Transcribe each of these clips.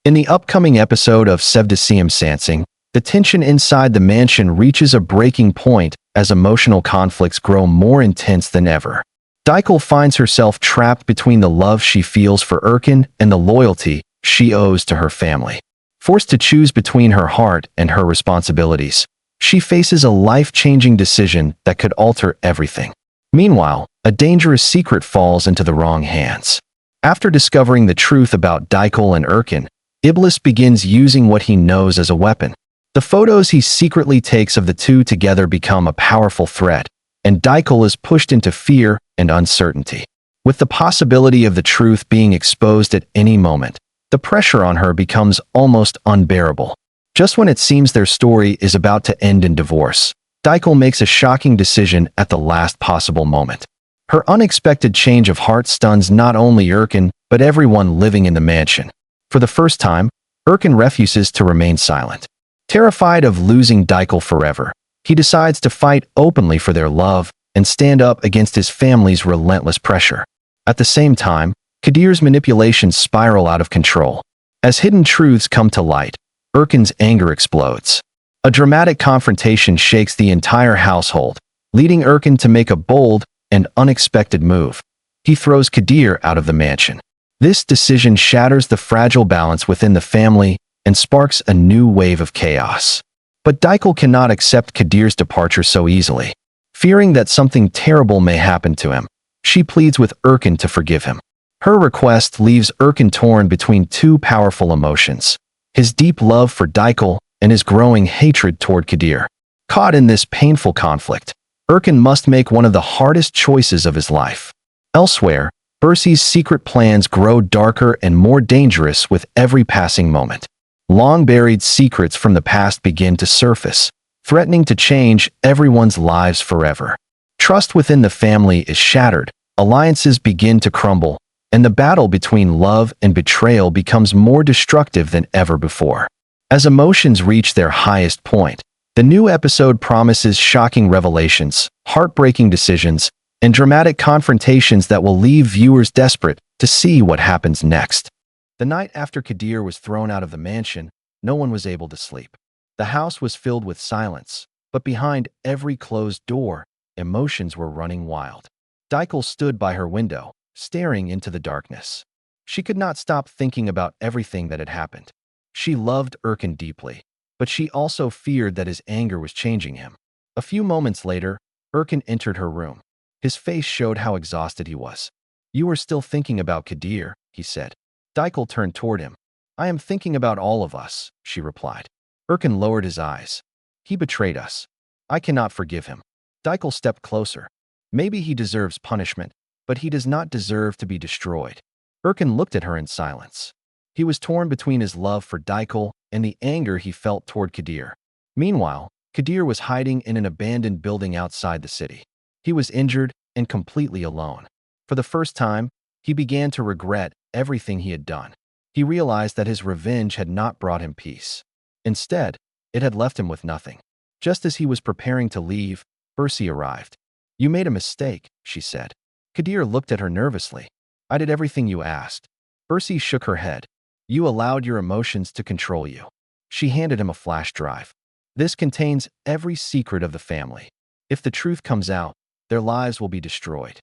In the upcoming episode of Sevdiğim Sensin, the tension inside the mansion reaches a breaking point as emotional conflicts grow more intense than ever. Dicle finds herself trapped between the love she feels for Erkan and the loyalty she owes to her family. Forced to choose between her heart and her responsibilities, she faces a life-changing decision that could alter everything. Meanwhile, a dangerous secret falls into the wrong hands. After discovering the truth about Dicle and Erkan, Iblis begins using what he knows as a weapon. The photos he secretly takes of the two together become a powerful threat, and Dicle is pushed into fear and uncertainty. With the possibility of the truth being exposed at any moment, the pressure on her becomes almost unbearable. Just when it seems their story is about to end in divorce, Dicle makes a shocking decision at the last possible moment. Her unexpected change of heart stuns not only Erkan, but everyone living in the mansion. For the first time, Erkan refuses to remain silent. Terrified of losing Dicle forever, he decides to fight openly for their love and stand up against his family's relentless pressure. At the same time, Kadir's manipulations spiral out of control. As hidden truths come to light, Erkan's anger explodes. A dramatic confrontation shakes the entire household, leading Erkan to make a bold and unexpected move. He throws Kadir out of the mansion. This decision shatters the fragile balance within the family and sparks a new wave of chaos. But Dicle cannot accept Kadir's departure so easily. Fearing that something terrible may happen to him, she pleads with Erkan to forgive him. Her request leaves Erkan torn between two powerful emotions: his deep love for Dicle and his growing hatred toward Kadir. Caught in this painful conflict, Erkan must make one of the hardest choices of his life. Elsewhere, Bercy's secret plans grow darker and more dangerous with every passing moment. Long-buried secrets from the past begin to surface, threatening to change everyone's lives forever. Trust within the family is shattered, alliances begin to crumble, and the battle between love and betrayal becomes more destructive than ever before. As emotions reach their highest point, the new episode promises shocking revelations, heartbreaking decisions, and dramatic confrontations that will leave viewers desperate to see what happens next. The night after Kadir was thrown out of the mansion, no one was able to sleep. The house was filled with silence, but behind every closed door, emotions were running wild. Dicle stood by her window, staring into the darkness. She could not stop thinking about everything that had happened. She loved Erkan deeply, but she also feared that his anger was changing him. A few moments later, Erkan entered her room. His face showed how exhausted he was. "You are still thinking about Kadir," he said. Dicle turned toward him. "I am thinking about all of us," she replied. Erkan lowered his eyes. "He betrayed us. I cannot forgive him." Dicle stepped closer. "Maybe he deserves punishment, but he does not deserve to be destroyed." Erkan looked at her in silence. He was torn between his love for Dicle and the anger he felt toward Kadir. Meanwhile, Kadir was hiding in an abandoned building outside the city. He was injured and completely alone. For the first time, he began to regret everything he had done. He realized that his revenge had not brought him peace. Instead, it had left him with nothing. Just as he was preparing to leave, Bercy arrived. "You made a mistake," she said. Kadir looked at her nervously. "I did everything you asked." Bercy shook her head. "You allowed your emotions to control you." She handed him a flash drive. "This contains every secret of the family. If the truth comes out, their lives will be destroyed."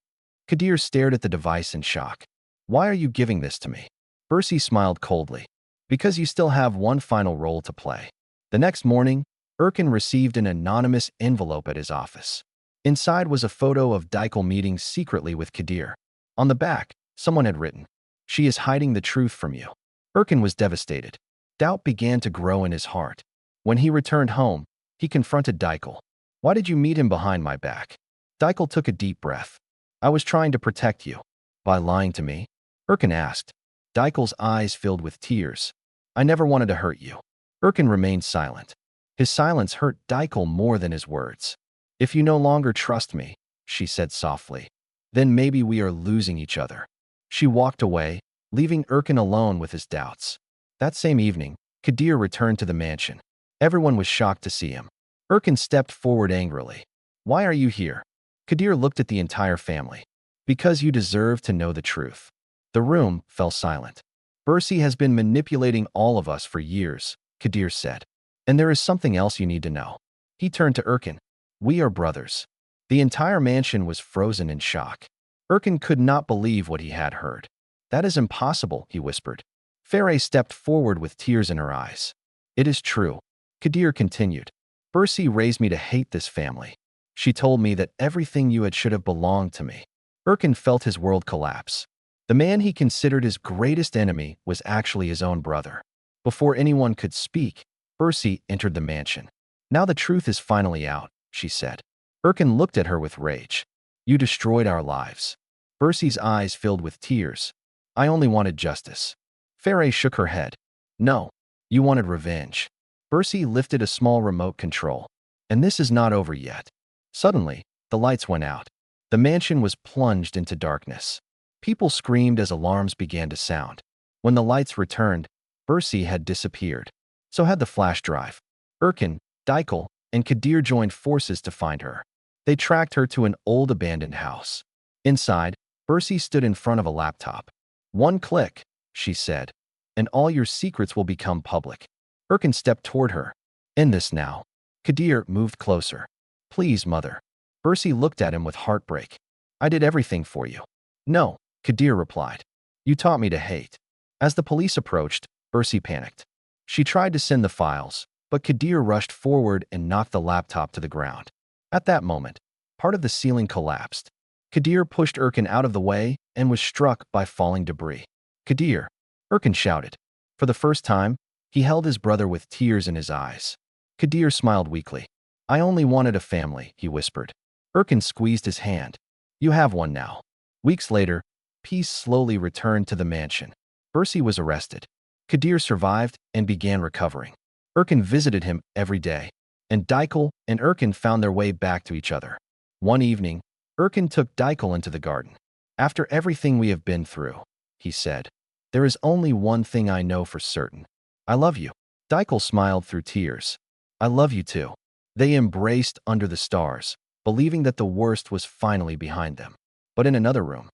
Kadir stared at the device in shock. "Why are you giving this to me?" Bercy smiled coldly. "Because you still have one final role to play." The next morning, Erkan received an anonymous envelope at his office. Inside was a photo of Dicle meeting secretly with Kadir. On the back, someone had written, "She is hiding the truth from you." Erkan was devastated. Doubt began to grow in his heart. When he returned home, he confronted Dicle. "Why did you meet him behind my back?" Dicle took a deep breath. "I was trying to protect you." "By lying to me?" Erkan asked. Dicle's eyes filled with tears. "I never wanted to hurt you." Erkan remained silent. His silence hurt Dicle more than his words. "If you no longer trust me," she said softly, "then maybe we are losing each other." She walked away, leaving Erkan alone with his doubts. That same evening, Kadir returned to the mansion. Everyone was shocked to see him. Erkan stepped forward angrily. "Why are you here?" Kadir looked at the entire family. "Because you deserve to know the truth." The room fell silent. Bersi has been manipulating all of us for years, Kadir said. And there is something else you need to know. He turned to Erkan. We are brothers. The entire mansion was frozen in shock. Erkan could not believe what he had heard. That is impossible, he whispered. Faray stepped forward with tears in her eyes. It is true. Kadir continued. Bersi raised me to hate this family. She told me that everything you had should have belonged to me. Erkan felt his world collapse. The man he considered his greatest enemy was actually his own brother. Before anyone could speak, Bersi entered the mansion. Now the truth is finally out, she said. Erkan looked at her with rage. You destroyed our lives. Bersi's eyes filled with tears. I only wanted justice. Faray shook her head. No, you wanted revenge. Bersi lifted a small remote control. And this is not over yet. Suddenly, the lights went out. The mansion was plunged into darkness. People screamed as alarms began to sound. When the lights returned, Bersi had disappeared. So had the flash drive. Erkan, Dicle, and Kadir joined forces to find her. They tracked her to an old abandoned house. Inside, Bersi stood in front of a laptop. One click, she said, and all your secrets will become public. Erkan stepped toward her. End this now. Kadir moved closer. Please, mother. Bersi looked at him with heartbreak. I did everything for you. No, Kadir replied. You taught me to hate. As the police approached, Bersi panicked. She tried to send the files, but Kadir rushed forward and knocked the laptop to the ground. At that moment, part of the ceiling collapsed. Kadir pushed Erkan out of the way and was struck by falling debris. Kadir, Erkan shouted. For the first time, he held his brother with tears in his eyes. Kadir smiled weakly. I only wanted a family, he whispered. Erkan squeezed his hand. You have one now. Weeks later, peace slowly returned to the mansion. Bersi was arrested. Kadir survived and began recovering. Erkan visited him every day, and Dicle and Erkan found their way back to each other. One evening, Erkan took Dicle into the garden. After everything we have been through, he said, there is only one thing I know for certain. I love you. Dicle smiled through tears. I love you too. They embraced under the stars, believing that the worst was finally behind them. But in another room,